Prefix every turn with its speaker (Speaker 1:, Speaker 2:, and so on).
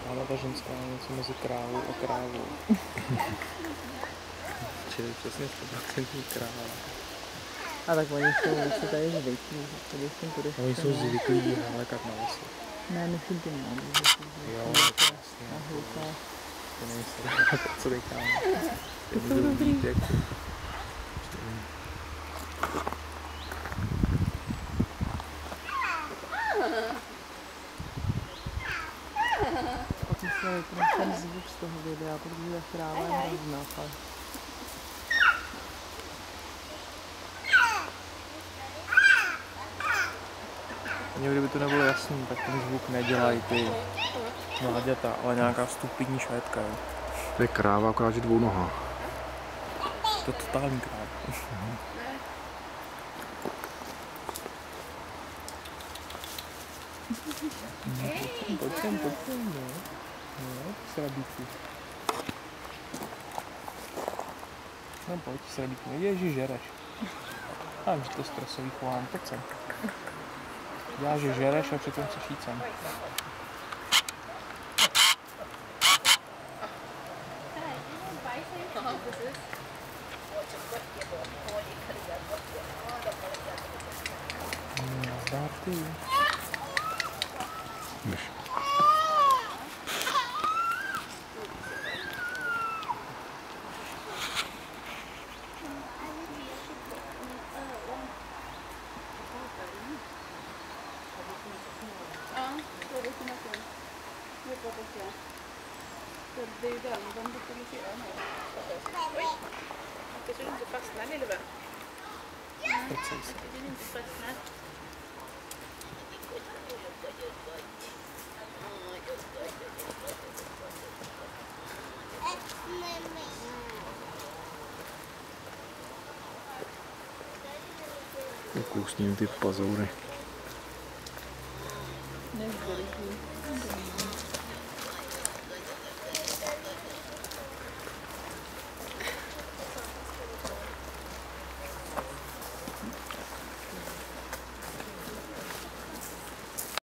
Speaker 1: Ale ta ženská je něco mezi krávou a krávou. Čili přesně 100% kráva.
Speaker 2: A tak oni jsou vlastně tady zvyklí, tady jsem turista.
Speaker 1: Oni jsou zvyklí hálekat na lese.
Speaker 2: Ne, myslím ty mám.
Speaker 1: Jo, jasně.
Speaker 2: A hluká.
Speaker 1: To nejsou, co decháme.
Speaker 2: To jsou dobrý. Pokusili ten zvuk z toho videa, protože ta kráva je hrozná fakt.
Speaker 1: Mně kdyby to nebylo jasný, tak ten zvuk nedělají ty mláďata, ale nějaká stupidní švédka, jo.
Speaker 3: To je kráva, akorát že dvounohá.
Speaker 1: To je totální kráva. Pojď sem, no. No, srabíku. No pojď, srabíku. Ježi, žereš. Já vím, že to je stresový chování, pojď sem. Já, že žereš a přitom chceš jít sem. Nazdar ty.
Speaker 3: Jdeš.
Speaker 4: Det är ju den, de lokaliserar den här. Oj! Det ser inte fastna, lille vän.
Speaker 1: Precis.
Speaker 4: Det är inte fastna.
Speaker 3: Kousním ty pazoury.
Speaker 2: Nezdrží.